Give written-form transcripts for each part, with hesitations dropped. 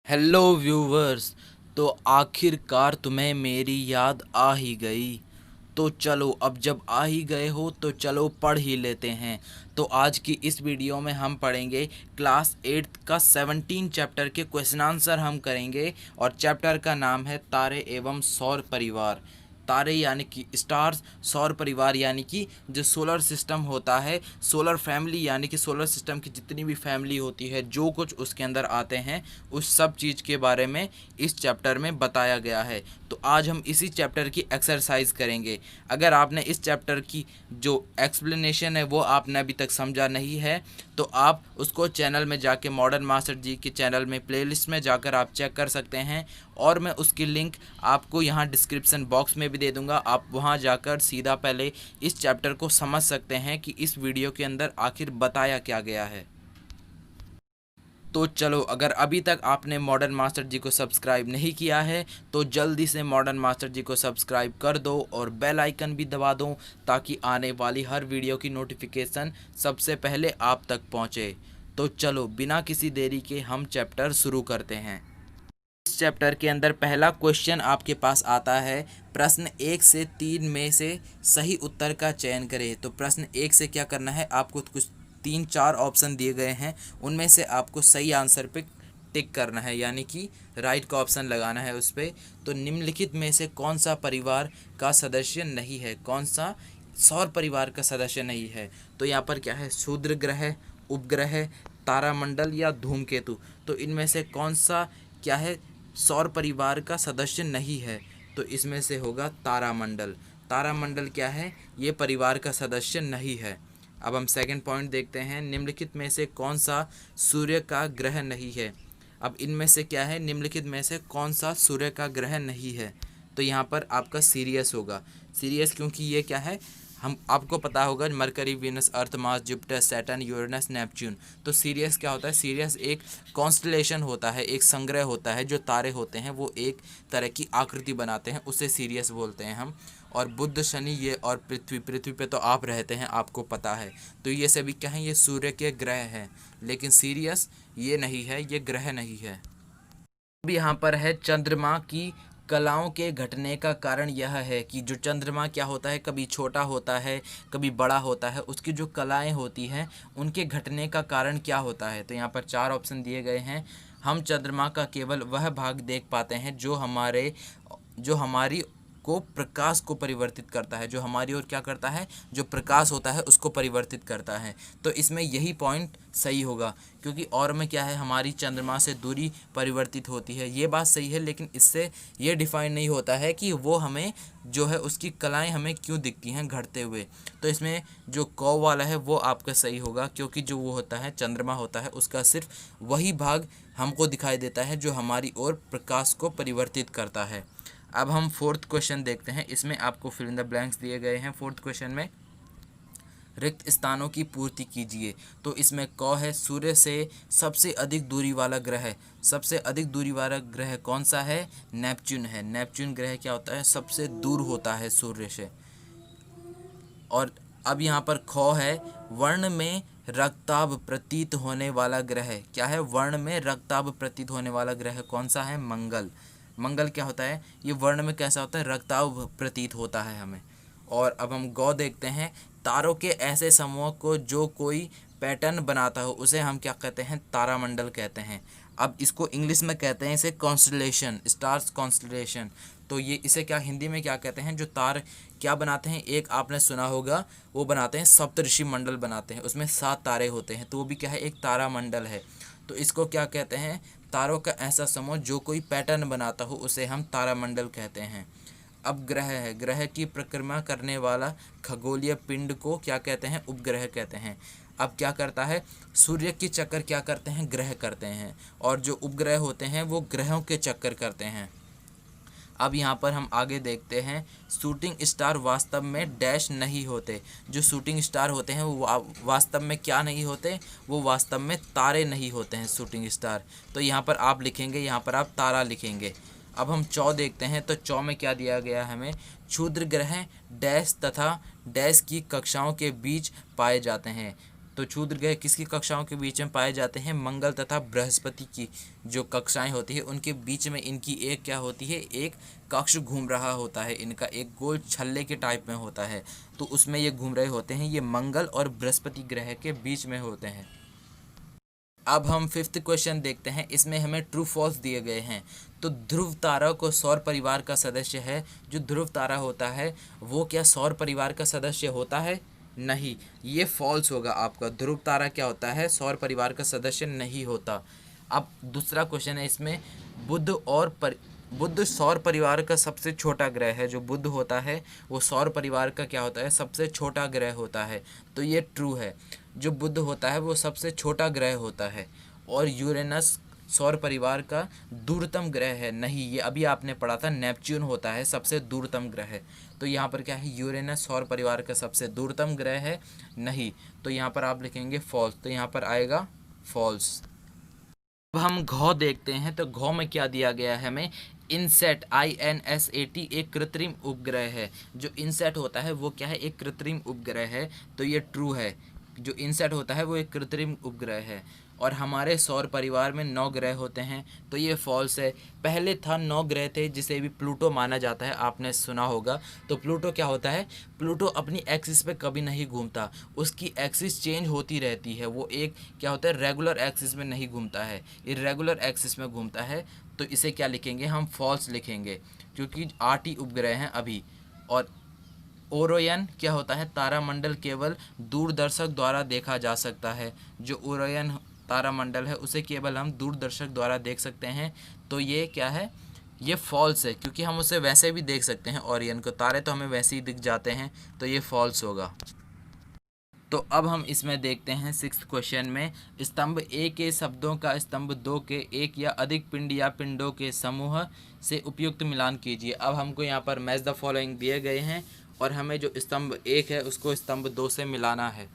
Hello viewers. तो आखिरकार तुम्हें मेरी याद आ ही गई। तो चलो, अब जब आ ही गए हो तो चलो पढ़ ही लेते हैं। तो आज की इस वीडियो में हम पढ़ेंगे क्लास 8 का 17 चैप्टर के क्वेश्चन आंसर हम करेंगे। और चैप्टर का नाम है तारे एवं सौर परिवार। तारे यानी कि स्टार्स, सौर परिवार यानी कि जो सोलर सिस्टम होता है, सोलर फैमिली यानी कि सोलर सिस्टम की जितनी भी फैमिली होती है, जो कुछ उसके अंदर आते हैं, उस सब चीज़ के बारे में इस चैप्टर में बताया गया है। तो आज हम इसी चैप्टर की एक्सरसाइज करेंगे। अगर आपने इस चैप्टर की जो एक्सप्लेनेशन है वो आपने अभी तक समझा नहीं है, तो आप उसको चैनल में जाके मॉडर्न मास्टर जी के चैनल में प्लेलिस्ट में जाकर आप चेक कर सकते हैं। और मैं उसकी लिंक आपको यहाँ डिस्क्रिप्शन बॉक्स में भी दे दूँगा। आप वहाँ जाकर सीधा पहले इस चैप्टर को समझ सकते हैं कि इस वीडियो के अंदर आखिर बताया क्या गया है। तो चलो, अगर अभी तक आपने मॉडर्न मास्टर जी को सब्सक्राइब नहीं किया है तो जल्दी से मॉडर्न मास्टर जी को सब्सक्राइब कर दो और बेल आइकन भी दबा दो, ताकि आने वाली हर वीडियो की नोटिफिकेशन सबसे पहले आप तक पहुंचे। तो चलो, बिना किसी देरी के हम चैप्टर शुरू करते हैं। इस चैप्टर के अंदर पहला क्वेश्चन आपके पास आता है, प्रश्न 1 से 3 में से सही उत्तर का चयन करें। तो प्रश्न 1 से क्या करना है, आपको कुछ 3-4 ऑप्शन दिए गए हैं, उनमें से आपको सही आंसर पे टिक करना है, यानी कि राइट का ऑप्शन लगाना है उस पर। तो निम्नलिखित में से कौन सा परिवार का सदस्य नहीं है, कौन सा सौर परिवार का सदस्य नहीं है। तो यहाँ पर क्या है, शूद्र ग्रह, उपग्रह, तारामंडल या धूमकेतु। तो इनमें से कौन सा क्या है, सौर परिवार का सदस्य नहीं है। तो इसमें से होगा तारामंडल। तारामंडल क्या है, ये परिवार का सदस्य नहीं है। अब हम सेकंड पॉइंट देखते हैं, निम्नलिखित में से कौन सा सूर्य का ग्रह नहीं है। अब इनमें से क्या है, निम्नलिखित में से कौन सा सूर्य का ग्रह नहीं है। तो यहाँ पर आपका सीरियस होगा। सीरियस क्योंकि ये क्या है, हम आपको पता होगा Mercury, Venus, Earth, Mars, Jupiter, Saturn, Uranus, Neptune. तो सीरियस क्या होता है, सीरियस एक कॉन्स्टलेशन होता है, एक संग्रह होता है। जो तारे होते हैं वो एक तरह की आकृति बनाते हैं, उसे सीरियस बोलते हैं हम। और बुध, शनि ये और पृथ्वी पे तो आप रहते हैं, आपको पता है। तो ये सभी क्या हैं, ये सूर्य के ग्रह हैं। लेकिन सीरियस ये नहीं है, ये ग्रह नहीं है। अब यहाँ पर है, चंद्रमा की कलाओं के घटने का कारण यह है कि जो चंद्रमा क्या होता है, कभी छोटा होता है कभी बड़ा होता है, उसकी जो कलाएं होती हैं उनके घटने का कारण क्या होता है। तो यहाँ पर 4 ऑप्शन दिए गए हैं। हम चंद्रमा का केवल वह भाग देख पाते हैं जो हमारी को प्रकाश को परिवर्तित करता है, जो हमारी ओर क्या करता है, जो प्रकाश होता है उसको परिवर्तित करता है। तो इसमें यही पॉइंट सही होगा, क्योंकि और में क्या है, हमारी चंद्रमा से दूरी परिवर्तित होती है, ये बात सही है। लेकिन इससे ये डिफाइन नहीं होता है कि वो हमें जो है उसकी कलाएं हमें क्यों दिखती हैं घटते हुए। तो इसमें जो कौ वाला है वो आपका सही होगा, क्योंकि जो वो होता है, चंद्रमा होता है, उसका सिर्फ वही भाग हमको दिखाई देता है जो हमारी ओर प्रकाश को परिवर्तित करता है। अब हम फोर्थ क्वेश्चन देखते हैं। इसमें आपको फिल इन द ब्लैंक्स दिए गए हैं। फोर्थ क्वेश्चन में रिक्त स्थानों की पूर्ति कीजिए। तो इसमें क है, सूर्य से सबसे अधिक दूरी वाला ग्रह। सबसे अधिक दूरी वाला ग्रह कौन सा है, नेपच्यून है। नेपच्यून ग्रह क्या होता है, सबसे दूर होता है सूर्य से। और अब यहाँ पर ख है, वर्ण में रक्ताभ प्रतीत होने वाला ग्रह। क्या है, वर्ण में रक्ताभ प्रतीत होने वाला ग्रह कौन सा है, मंगल। मंगल क्या होता है, ये वर्ण में कैसा होता है, रक्ताभ प्रतीत होता है हमें। और अब हम गौ देखते हैं, तारों के ऐसे समूह को जो कोई पैटर्न बनाता हो उसे हम क्या कहते हैं, तारामंडल कहते हैं। अब इसको इंग्लिश में कहते हैं इसे कॉन्स्टलेशन, स्टार्स कॉन्स्टलेशन। तो ये इसे क्या हिंदी में क्या कहते हैं, जो तार क्या बनाते हैं, एक आपने सुना होगा वो बनाते हैं सप्तऋषि मंडल बनाते हैं, उसमें 7 तारे होते हैं, तो वो भी क्या है, एक तारामंडल है। तो इसको क्या कहते हैं, तारों का ऐसा समूह जो कोई पैटर्न बनाता हो उसे हम तारामंडल कहते हैं। अब ग्रह है, ग्रह की परिक्रमा करने वाला खगोलीय पिंड को क्या कहते हैं, उपग्रह कहते हैं। अब क्या करता है, सूर्य की चक्कर क्या करते हैं, ग्रह करते हैं, और जो उपग्रह होते हैं वो ग्रहों के चक्कर करते हैं। अब यहाँ पर हम आगे देखते हैं, शूटिंग स्टार वास्तव में डैश नहीं होते। जो शूटिंग स्टार होते हैं वो वास्तव में क्या नहीं होते, वो वास्तव में तारे नहीं होते हैं शूटिंग स्टार। तो यहाँ पर आप लिखेंगे, यहाँ पर आप तारा लिखेंगे। अब हम चौ देखते हैं। तो चौ में क्या दिया गया हमें, क्षुद्र ग्रह डैश तथा डैश की कक्षाओं के बीच पाए जाते हैं। तो क्षुद्र ग्रह किसकी कक्षाओं के बीच में पाए जाते हैं? मंगल तथा बृहस्पति की जो कक्षाएं होती है उनके बीच में इनकी एक क्या होती है? एक कक्ष घूम रहा होता है, इनका एक गोल छल्ले के टाइप में होता है, तो उसमें ये घूम रहे होते हैं। ये मंगल और बृहस्पति ग्रह के बीच में होते हैं। अब हम फिफ्थ क्वेश्चन देखते हैं। इसमें हमें ट्रू फॉल्स दिए गए हैं। तो ध्रुव तारा को सौर परिवार का सदस्य है। जो ध्रुव तारा होता है वो क्या सौर परिवार का सदस्य होता है? नहीं, ये फॉल्स होगा आपका। ध्रुव तारा क्या होता है? सौर परिवार का सदस्य नहीं होता। अब दूसरा क्वेश्चन है इसमें, बुध सौर परिवार का सबसे छोटा ग्रह है। जो बुध होता है वो सौर परिवार का क्या होता है? सबसे छोटा ग्रह होता है, तो ये ट्रू है। जो बुध होता है वो सबसे छोटा ग्रह होता है। और यूरेनस सौर परिवार का दूरतम ग्रह है। नहीं, ये अभी आपने पढ़ा था, नेपच्यून होता है सबसे दूरतम ग्रह। तो यहाँ पर क्या है? यूरेनस सौर परिवार का सबसे दूरतम ग्रह है। नहीं, तो यहाँ पर आप लिखेंगे फॉल्स, तो यहाँ पर आएगा फॉल्स। अब हम घौ देखते हैं। तो घौ में क्या दिया गया है हमें? इनसेट, INSAT एक कृत्रिम उपग्रह है। जो इनसेट होता है वो क्या है? एक कृत्रिम उपग्रह है, तो ये ट्रू है। जो इनसेट होता है वो एक कृत्रिम उपग्रह है। और हमारे सौर परिवार में 9 ग्रह होते हैं, तो ये फॉल्स है। पहले था 9 ग्रह थे जिसे भी प्लूटो माना जाता है, आपने सुना होगा। तो प्लूटो क्या होता है? प्लूटो अपनी एक्सिस पे कभी नहीं घूमता, उसकी एक्सिस चेंज होती रहती है। वो एक क्या होता है? रेगुलर एक्सिस में नहीं घूमता है, इर्रेगुलर एक्सिस में घूमता है। तो इसे क्या लिखेंगे हम? फॉल्स लिखेंगे, क्योंकि 8 ही उपग्रह हैं अभी। और ओरियन क्या होता है? तारामंडल केवल दूरदर्शक द्वारा देखा जा सकता है। जो ओरियन तारामंडल है उसे केवल हम दूरदर्शक द्वारा देख सकते हैं, तो ये क्या है? ये फॉल्स है, क्योंकि हम उसे वैसे भी देख सकते हैं ओरियन को, तारे तो हमें वैसे ही दिख जाते हैं, तो ये फॉल्स होगा। तो अब हम इसमें देखते हैं सिक्स्थ क्वेश्चन में, स्तंभ ए के शब्दों का स्तंभ 2 के एक या अधिक पिंड या पिंडों के समूह से उपयुक्त मिलान कीजिए। अब हमको यहाँ पर मैच द फॉलोइंग दिए गए हैं और हमें जो स्तंभ 1 है उसको स्तंभ 2 से मिलाना है।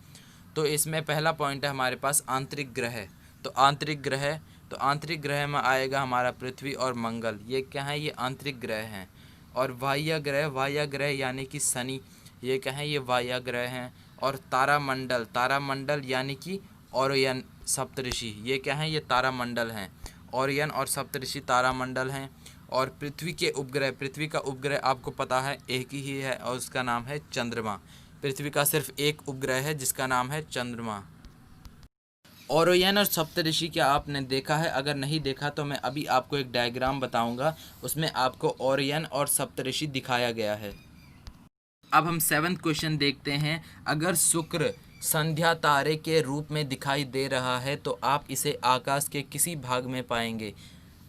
तो इसमें पहला पॉइंट है हमारे पास आंतरिक ग्रह। तो आंतरिक ग्रह में आएगा हमारा पृथ्वी और मंगल। ये क्या है? ये आंतरिक ग्रह हैं। और बाह्य ग्रह यानी कि शनि, ये क्या है? ये बाह्य ग्रह हैं। और तारामंडल यानी कि ओरियन सप्तऋषि, ये क्या है? ये तारामंडल हैं। ओरियन और सप्तऋषि तारामंडल हैं। और पृथ्वी का उपग्रह आपको पता है एक ही है और उसका नाम है चंद्रमा। पृथ्वी का सिर्फ एक उपग्रह है जिसका नाम है चंद्रमा। ओरियन और सप्तऋषि क्या आपने देखा है? अगर नहीं देखा तो मैं अभी आपको एक डायग्राम बताऊंगा, उसमें आपको ओरियन और सप्तऋषि दिखाया गया है। अब हम 7वां क्वेश्चन देखते हैं। अगर शुक्र संध्या तारे के रूप में दिखाई दे रहा है तो आप इसे आकाश के किसी भाग में पाएंगे।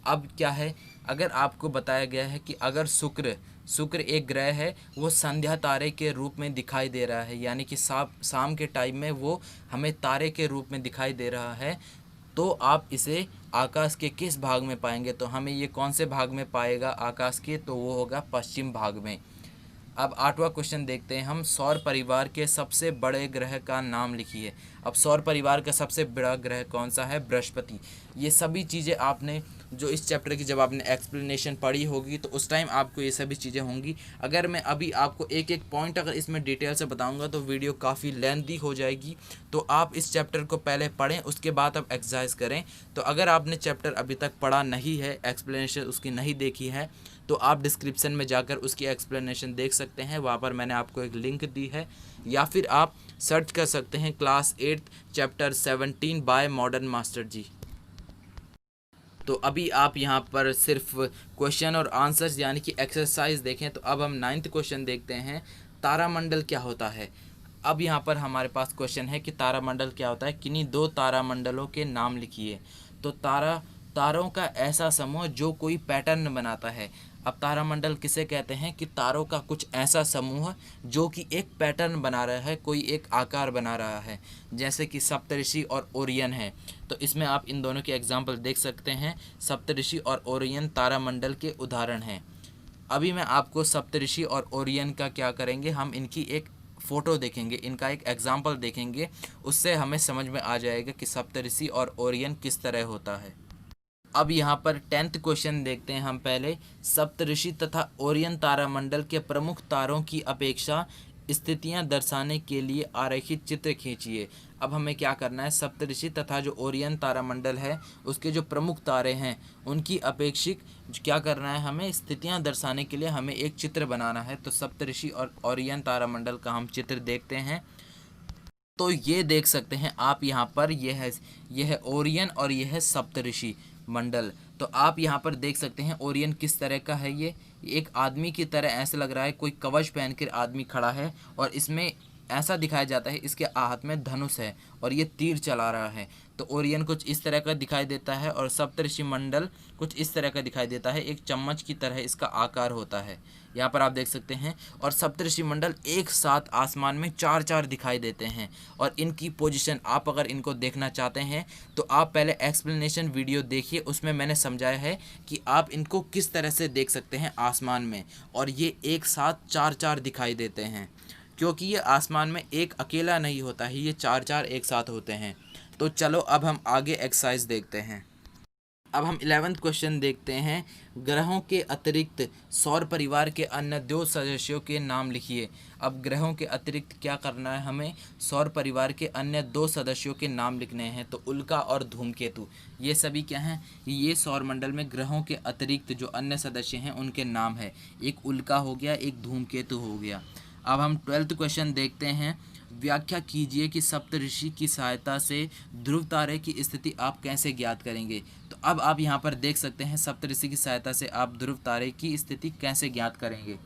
अब क्या है? अगर आपको बताया गया है कि अगर शुक्र एक ग्रह है, वो संध्या तारे के रूप में दिखाई दे रहा है, यानी कि शाम के टाइम में वो हमें तारे के रूप में दिखाई दे रहा है, तो आप इसे आकाश के किस भाग में पाएंगे? तो हमें ये कौन से भाग में पाएगा आकाश के? तो वो होगा पश्चिम भाग में। अब 8वां क्वेश्चन देखते हैं हम। सौर परिवार के सबसे बड़े ग्रह का नाम लिखिए। अब सौर परिवार का सबसे बड़ा ग्रह कौन सा है? बृहस्पति। ये सभी चीज़ें आपने जो इस चैप्टर की जब आपने एक्सप्लेनेशन पढ़ी होगी तो उस टाइम आपको ये सभी चीज़ें होंगी। अगर मैं अभी आपको एक एक पॉइंट अगर इसमें डिटेल से बताऊंगा तो वीडियो काफ़ी लेंथी हो जाएगी। तो आप इस चैप्टर को पहले पढ़ें, उसके बाद आप एक्सरसाइज करें। तो अगर आपने चैप्टर अभी तक पढ़ा नहीं है, एक्सप्लेनेशन उसकी नहीं देखी है, तो आप डिस्क्रिप्शन में जाकर उसकी एक्सप्लेनेशन देख सकते हैं। वहाँ पर मैंने आपको एक लिंक दी है, या फिर आप सर्च कर सकते हैं class 8 chapter 17 by modern master ji. तो अभी आप यहाँ पर सिर्फ क्वेश्चन और आंसर्स यानी कि एक्सरसाइज देखें। तो अब हम 9वां क्वेश्चन देखते हैं। तारामंडल क्या होता है? अब यहाँ पर हमारे पास क्वेश्चन है कि तारामंडल क्या होता है, किन्हीं 2 तारामंडलों के नाम लिखिए। तो तारों का ऐसा समूह जो कोई पैटर्न बनाता है। अब तारामंडल किसे कहते हैं? कि तारों का कुछ ऐसा समूह जो कि एक पैटर्न बना रहा है, कोई एक आकार बना रहा है, जैसे कि सप्तऋषि और ओरियन है। तो इसमें आप इन दोनों के एग्जाम्पल देख सकते हैं। सप्तऋषि और ओरियन तारामंडल के उदाहरण हैं। अभी मैं आपको सप्तऋषि और ओरियन का क्या करेंगे, हम इनकी एक फ़ोटो देखेंगे, इनका एक एग्जाम्पल देखेंगे, उससे हमें समझ में आ जाएगा कि सप्तऋषि और ओरियन किस तरह होता है। अब यहाँ पर 10th क्वेश्चन देखते हैं हम पहले। सप्तऋषि तथा ओरियन तारामंडल के प्रमुख तारों की अपेक्षा स्थितियाँ दर्शाने के लिए आरेखित चित्र खींचिए। अब हमें क्या करना है, सप्तऋषि तथा जो ओरियन तारामंडल है उसके जो प्रमुख तारे हैं उनकी अपेक्षिक क्या करना है, हमें स्थितियां दर्शाने के लिए हमें एक चित्र बनाना है। तो सप्तऋषि और ओरियन तारामंडल का हम चित्र देखते हैं। तो ये देख सकते हैं आप यहाँ पर, यह है ओरियन और यह है सप्तऋषि मंडल। तो आप यहाँ पर देख सकते हैं ओरियन किस तरह का है। ये एक आदमी की तरह ऐसे लग रहा है, कोई कवच पहन कर आदमी खड़ा है और इसमें ऐसा दिखाया जाता है इसके हाथ में धनुष है और ये तीर चला रहा है। तो ओरियन कुछ इस तरह का दिखाई देता है और सप्तऋषि मंडल कुछ इस तरह का दिखाई देता है, एक चम्मच की तरह इसका आकार होता है, यहाँ पर आप देख सकते हैं। और सप्तऋषि मंडल एक साथ आसमान में चार चार दिखाई देते हैं और इनकी पोजीशन आप अगर इनको देखना चाहते हैं तो आप पहले एक्सप्लेनेशन वीडियो देखिए, उसमें मैंने समझाया है कि आप इनको किस तरह से देख सकते हैं आसमान में। और ये एक साथ चार चार दिखाई देते हैं क्योंकि ये आसमान में एक अकेला नहीं होता है, ये चार चार एक साथ होते हैं। तो चलो अब हम आगे एक्सरसाइज देखते हैं। अब हम 11th क्वेश्चन देखते हैं। ग्रहों के अतिरिक्त सौर परिवार के अन्य 2 सदस्यों के नाम लिखिए। अब ग्रहों के अतिरिक्त क्या करना है, हमें सौर परिवार के अन्य 2 सदस्यों के नाम लिखने हैं। तो उल्का और धूमकेतु, ये सभी क्या हैं, ये सौरमंडल में ग्रहों के अतिरिक्त जो अन्य सदस्य हैं उनके नाम है। एक उल्का हो गया, एक धूमकेतु हो गया। अब हम 12th क्वेश्चन देखते हैं। व्याख्या कीजिए कि सप्तऋषि की सहायता से ध्रुव तारे की स्थिति आप कैसे ज्ञात करेंगे। तो अब आप यहाँ पर देख सकते हैं सप्तऋषि की सहायता से आप ध्रुव तारे की स्थिति कैसे ज्ञात करेंगे।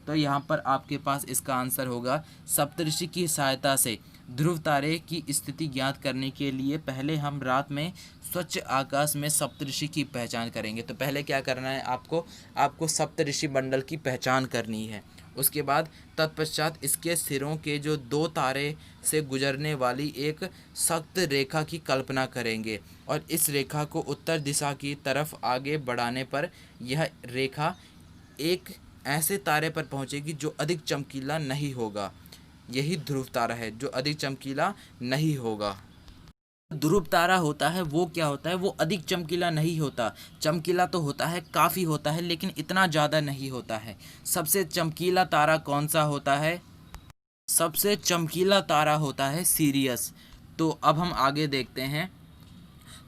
तो यहाँ पर आपके पास इसका आंसर होगा, सप्तऋषि की सहायता से ध्रुव तारे की स्थिति ज्ञात करने के लिए पहले हम रात में स्वच्छ आकाश में सप्तऋषि की पहचान करेंगे। तो पहले क्या करना है, आपको सप्तऋषि मंडल की पहचान करनी है। उसके बाद तत्पश्चात इसके सिरों के जो 2 तारे से गुजरने वाली एक सख्त रेखा की कल्पना करेंगे और इस रेखा को उत्तर दिशा की तरफ आगे बढ़ाने पर यह रेखा एक ऐसे तारे पर पहुंचेगी जो अधिक चमकीला नहीं होगा। यही ध्रुव तारा है जो अधिक चमकीला नहीं होगा। ध्रुव तारा होता है वो क्या होता है, वो अधिक चमकीला नहीं होता। चमकीला तो होता है, काफ़ी होता है, लेकिन इतना ज़्यादा नहीं होता है। सबसे चमकीला तारा कौन सा होता है, सबसे चमकीला तारा होता है सीरियस। तो अब हम आगे देखते हैं।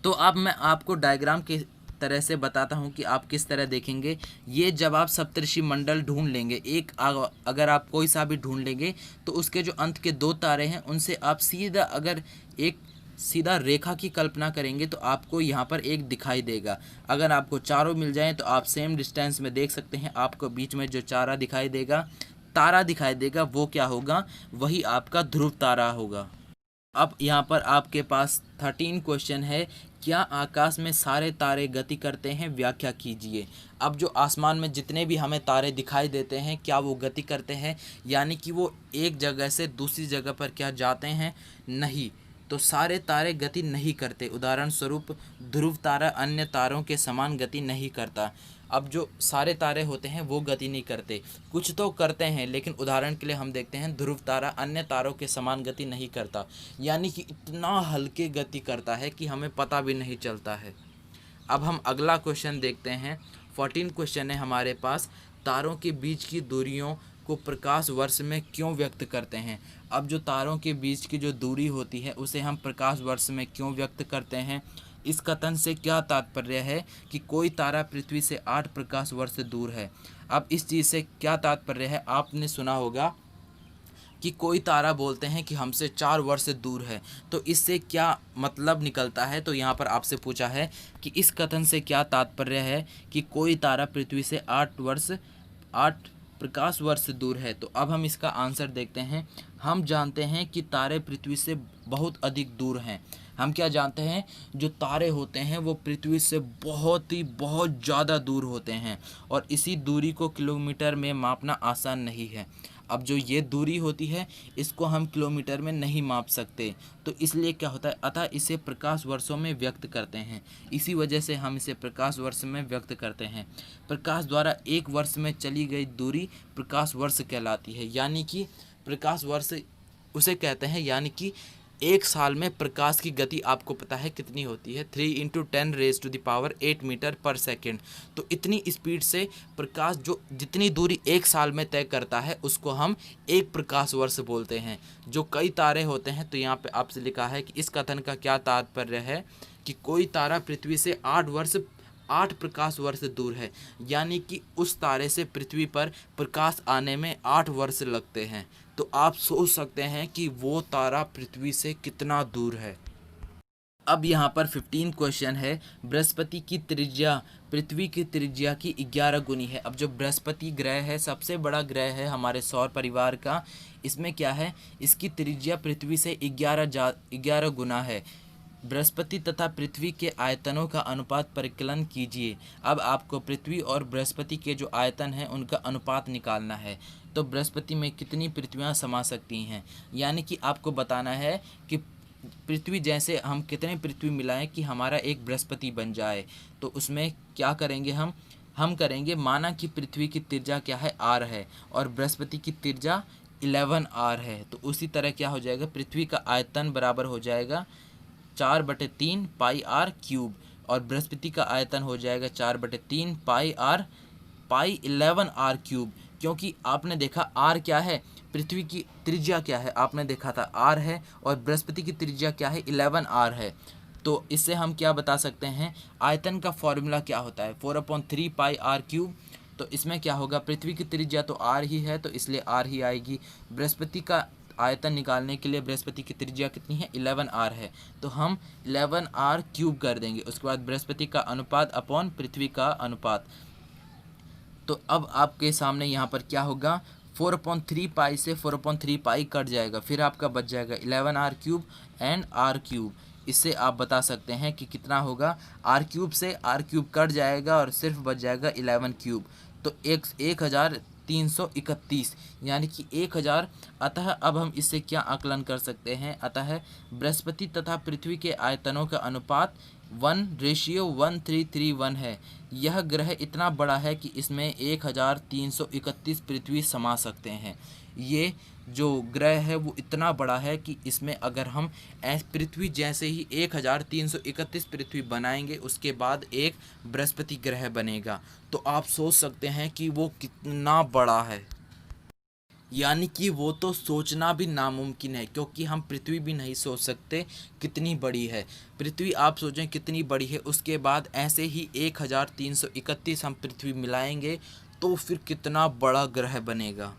तो अब मैं आपको डायग्राम के तरह से बताता हूँ कि आप किस तरह देखेंगे। ये जब आप सप्तऋषि मंडल ढूंढ लेंगे, अगर आप कोई सा भी ढूंढ लेंगे तो उसके जो अंत के 2 तारे हैं उनसे आप सीधा अगर एक सीधा रेखा की कल्पना करेंगे तो आपको यहाँ पर एक दिखाई देगा। अगर आपको चारों मिल जाएं तो आप सेम डिस्टेंस में देख सकते हैं, आपको बीच में जो तारा दिखाई देगा वो क्या होगा, वही आपका ध्रुव तारा होगा। अब यहाँ पर आपके पास 13 क्वेश्चन है। क्या आकाश में सारे तारे गति करते हैं, व्याख्या कीजिए। अब जो आसमान में जितने भी हमें तारे दिखाई देते हैं क्या वो गति करते हैं, यानी कि वो एक जगह से दूसरी जगह पर क्या जाते हैं, नहीं। तो सारे तारे गति नहीं करते। उदाहरण स्वरूप ध्रुव तारा अन्य तारों के समान गति नहीं करता। अब जो सारे तारे होते हैं वो गति नहीं करते, कुछ तो करते हैं, लेकिन उदाहरण के लिए हम देखते हैं ध्रुव तारा अन्य तारों के समान गति नहीं करता, यानी कि इतना हल्के गति करता है कि हमें पता भी नहीं चलता है। अब हम अगला क्वेश्चन देखते हैं। 14 क्वेश्चन है हमारे पास। तारों के बीच की दूरियों को प्रकाश वर्ष में क्यों व्यक्त करते हैं। अब जो तारों के बीच की जो दूरी होती है उसे हम प्रकाश वर्ष में क्यों व्यक्त करते हैं। इस कथन से क्या तात्पर्य है कि कोई तारा पृथ्वी से 8 प्रकाश वर्ष दूर है। अब इस चीज़ से क्या तात्पर्य है, आपने सुना होगा कि कोई तारा बोलते हैं कि हमसे 4 वर्ष दूर है, तो इससे क्या मतलब निकलता है। तो यहाँ पर आपसे पूछा है कि इस कथन से क्या तात्पर्य है कि कोई तारा पृथ्वी से 8 प्रकाश वर्ष दूर है। तो अब हम इसका आंसर देखते हैं। हम जानते हैं कि तारे पृथ्वी से बहुत अधिक दूर हैं। हम क्या जानते हैं, जो तारे होते हैं वो पृथ्वी से बहुत ज़्यादा दूर होते हैं और इसी दूरी को किलोमीटर में मापना आसान नहीं है। अब जो ये दूरी होती है इसको हम किलोमीटर में नहीं माप सकते, तो इसलिए क्या होता है, अतः इसे प्रकाश वर्षों में व्यक्त करते हैं। इसी वजह से हम इसे प्रकाश वर्ष में व्यक्त करते हैं। प्रकाश द्वारा एक वर्ष में चली गई दूरी प्रकाश वर्ष कहलाती है, यानी कि प्रकाश वर्ष उसे कहते हैं, यानी कि एक साल में प्रकाश की गति आपको पता है कितनी होती है, 3 × 10⁻⁸ मीटर पर सेकेंड। तो इतनी स्पीड से प्रकाश जो जितनी दूरी एक साल में तय करता है उसको हम एक प्रकाश वर्ष बोलते हैं। जो कई तारे होते हैं, तो यहाँ पे आपसे लिखा है कि इस कथन का क्या तात्पर्य है कि कोई तारा पृथ्वी से 8 प्रकाश वर्ष दूर है, यानी कि उस तारे से पृथ्वी पर प्रकाश आने में 8 वर्ष लगते हैं। तो आप सोच सकते हैं कि वो तारा पृथ्वी से कितना दूर है। अब यहाँ पर 15 क्वेश्चन है, बृहस्पति की त्रिज्या पृथ्वी की त्रिज्या की 11 गुनी है। अब जो बृहस्पति ग्रह है सबसे बड़ा ग्रह है हमारे सौर परिवार का, इसमें क्या है, इसकी त्रिज्या पृथ्वी से 11 गुना है। बृहस्पति तथा पृथ्वी के आयतनों का अनुपात परिकलन कीजिए। अब आपको पृथ्वी और बृहस्पति के जो आयतन हैं उनका अनुपात निकालना है। तो बृहस्पति में कितनी पृथ्वियाँ समा सकती हैं, यानी कि आपको बताना है कि पृथ्वी जैसे हम कितने पृथ्वी मिलाएं कि हमारा एक बृहस्पति बन जाए। तो उसमें क्या करेंगे, हम करेंगे, माना कि पृथ्वी की त्रिज्या क्या है, r है, और बृहस्पति की त्रिज्या 11r है। तो उसी तरह क्या हो जाएगा, पृथ्वी का आयतन बराबर हो जाएगा 4/3 πr³ और बृहस्पति का आयतन हो जाएगा 4/3 π11r³। क्योंकि आपने देखा r क्या है, पृथ्वी की त्रिज्या क्या है, आपने देखा था r है, और बृहस्पति की त्रिज्या क्या है, 11r है। तो इससे हम क्या बता सकते हैं, आयतन का फॉर्मूला क्या होता है, 4/3 πr³। तो इसमें क्या होगा, पृथ्वी की त्रिज्या तो r ही है, तो इसलिए r ही आएगी। बृहस्पति का आयतन निकालने के लिए बृहस्पति की त्रिज्या कितनी है, 11r है, तो हम 11r³ कर देंगे। उसके बाद बृहस्पति का अनुपात अपॉन पृथ्वी का अनुपात। तो अब आपके सामने यहाँ पर क्या होगा, 4/3 पाई से 4/3 पाई कट जाएगा, फिर आपका बच जाएगा 11r³ एंड r³। इससे आप बता सकते हैं कि कितना होगा, r³ से r³ कट जाएगा और सिर्फ बच जाएगा 11³। तो 1331, यानी कि 1000। अतः अब हम इससे क्या आकलन कर सकते हैं, अतः बृहस्पति तथा पृथ्वी के आयतनों का अनुपात 1:1331 है। यह ग्रह इतना बड़ा है कि इसमें 1331 पृथ्वी समा सकते हैं। ये जो ग्रह है वो इतना बड़ा है कि इसमें अगर हम पृथ्वी जैसे ही 1331 पृथ्वी बनाएंगे, उसके बाद एक बृहस्पति ग्रह बनेगा। तो आप सोच सकते हैं कि वो कितना बड़ा है, यानी कि वो तो सोचना भी नामुमकिन है, क्योंकि हम पृथ्वी भी नहीं सोच सकते कितनी बड़ी है पृथ्वी। आप सोचें कितनी बड़ी है, उसके बाद ऐसे ही 1331 हम पृथ्वी मिलाएंगे तो फिर कितना बड़ा ग्रह बनेगा।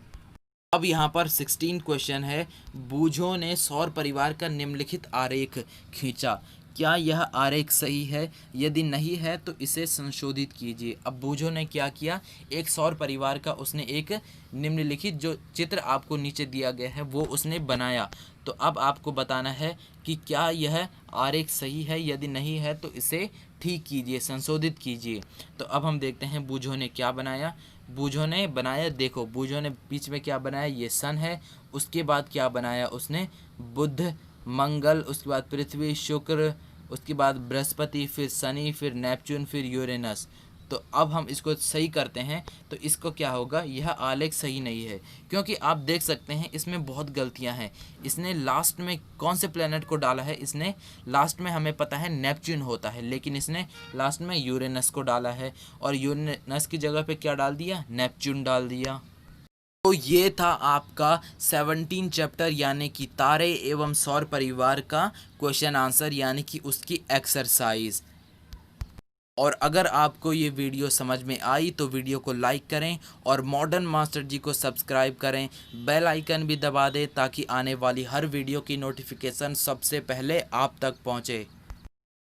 अब यहाँ पर 16 क्वेश्चन है, बूझो ने सौर परिवार का निम्नलिखित आरेख खींचा, क्या यह आरेख सही है, यदि नहीं है तो इसे संशोधित कीजिए। अब बूझो ने क्या किया, एक सौर परिवार का उसने एक निम्नलिखित जो चित्र आपको नीचे दिया गया है वो उसने बनाया। तो अब आपको बताना है कि क्या यह आरेख सही है, यदि नहीं है तो इसे ठीक कीजिए, संशोधित कीजिए। तो अब हम देखते हैं बूझो ने क्या बनाया। बूझो ने बनाया, देखो बूझो ने बीच में क्या बनाया, ये सन है। उसके बाद क्या बनाया उसने, बुध, मंगल, उसके बाद पृथ्वी, शुक्र, उसके बाद बृहस्पति, फिर शनि, फिर नेपच्यून, फिर यूरेनस। तो अब हम इसको सही करते हैं तो इसको क्या होगा, यह आलेख सही नहीं है, क्योंकि आप देख सकते हैं इसमें बहुत गलतियां हैं। इसने लास्ट में कौन से प्लेनेट को डाला है, इसने लास्ट में हमें पता है नेपच्यून होता है, लेकिन इसने लास्ट में यूरेनस को डाला है, और यूरेनस की जगह पे क्या डाल दिया, नेपच्यून डाल दिया। तो ये था आपका 17 चैप्टर यानी कि तारे एवं सौर परिवार का क्वेश्चन आंसर, यानी कि उसकी एक्सरसाइज। और अगर आपको ये वीडियो समझ में आई तो वीडियो को लाइक करें और मॉडर्न मास्टर जी को सब्सक्राइब करें, बेल आइकन भी दबा दें ताकि आने वाली हर वीडियो की नोटिफिकेशन सबसे पहले आप तक पहुँचे।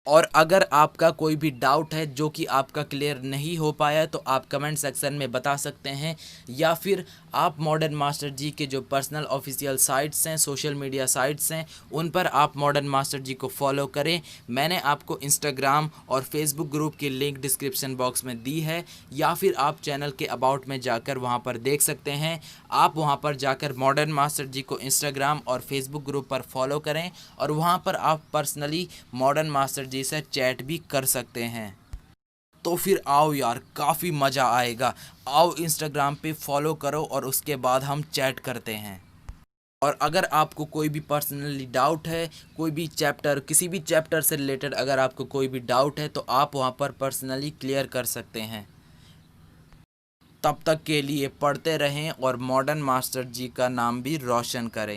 और अगर आपका कोई भी डाउट है जो कि आपका क्लियर नहीं हो पाया तो आप कमेंट सेक्शन में बता सकते हैं, या फिर आप मॉडर्न मास्टर जी के जो पर्सनल ऑफिशियल साइट्स हैं, सोशल मीडिया साइट्स हैं, उन पर आप मॉडर्न मास्टर जी को फॉलो करें। मैंने आपको इंस्टाग्राम और फेसबुक ग्रुप की लिंक डिस्क्रिप्शन बॉक्स में दी है, या फिर आप चैनल के अबाउट में जाकर वहां पर देख सकते हैं। आप वहां पर जाकर मॉडर्न मास्टर जी को इंस्टाग्राम और फेसबुक ग्रुप पर फॉलो करें, और वहां पर आप पर्सनली मॉडर्न मास्टर जी से चैट भी कर सकते हैं। तो फिर आओ यार, काफ़ी मज़ा आएगा। आओ इंस्टाग्राम पे फॉलो करो और उसके बाद हम चैट करते हैं। और अगर आपको कोई भी पर्सनली डाउट है, कोई भी चैप्टर, किसी भी चैप्टर से रिलेटेड अगर आपको कोई भी डाउट है तो आप वहाँ पर पर्सनली क्लियर कर सकते हैं। तब तक के लिए पढ़ते रहें और मॉडर्न मास्टर जी का नाम भी रोशन करें।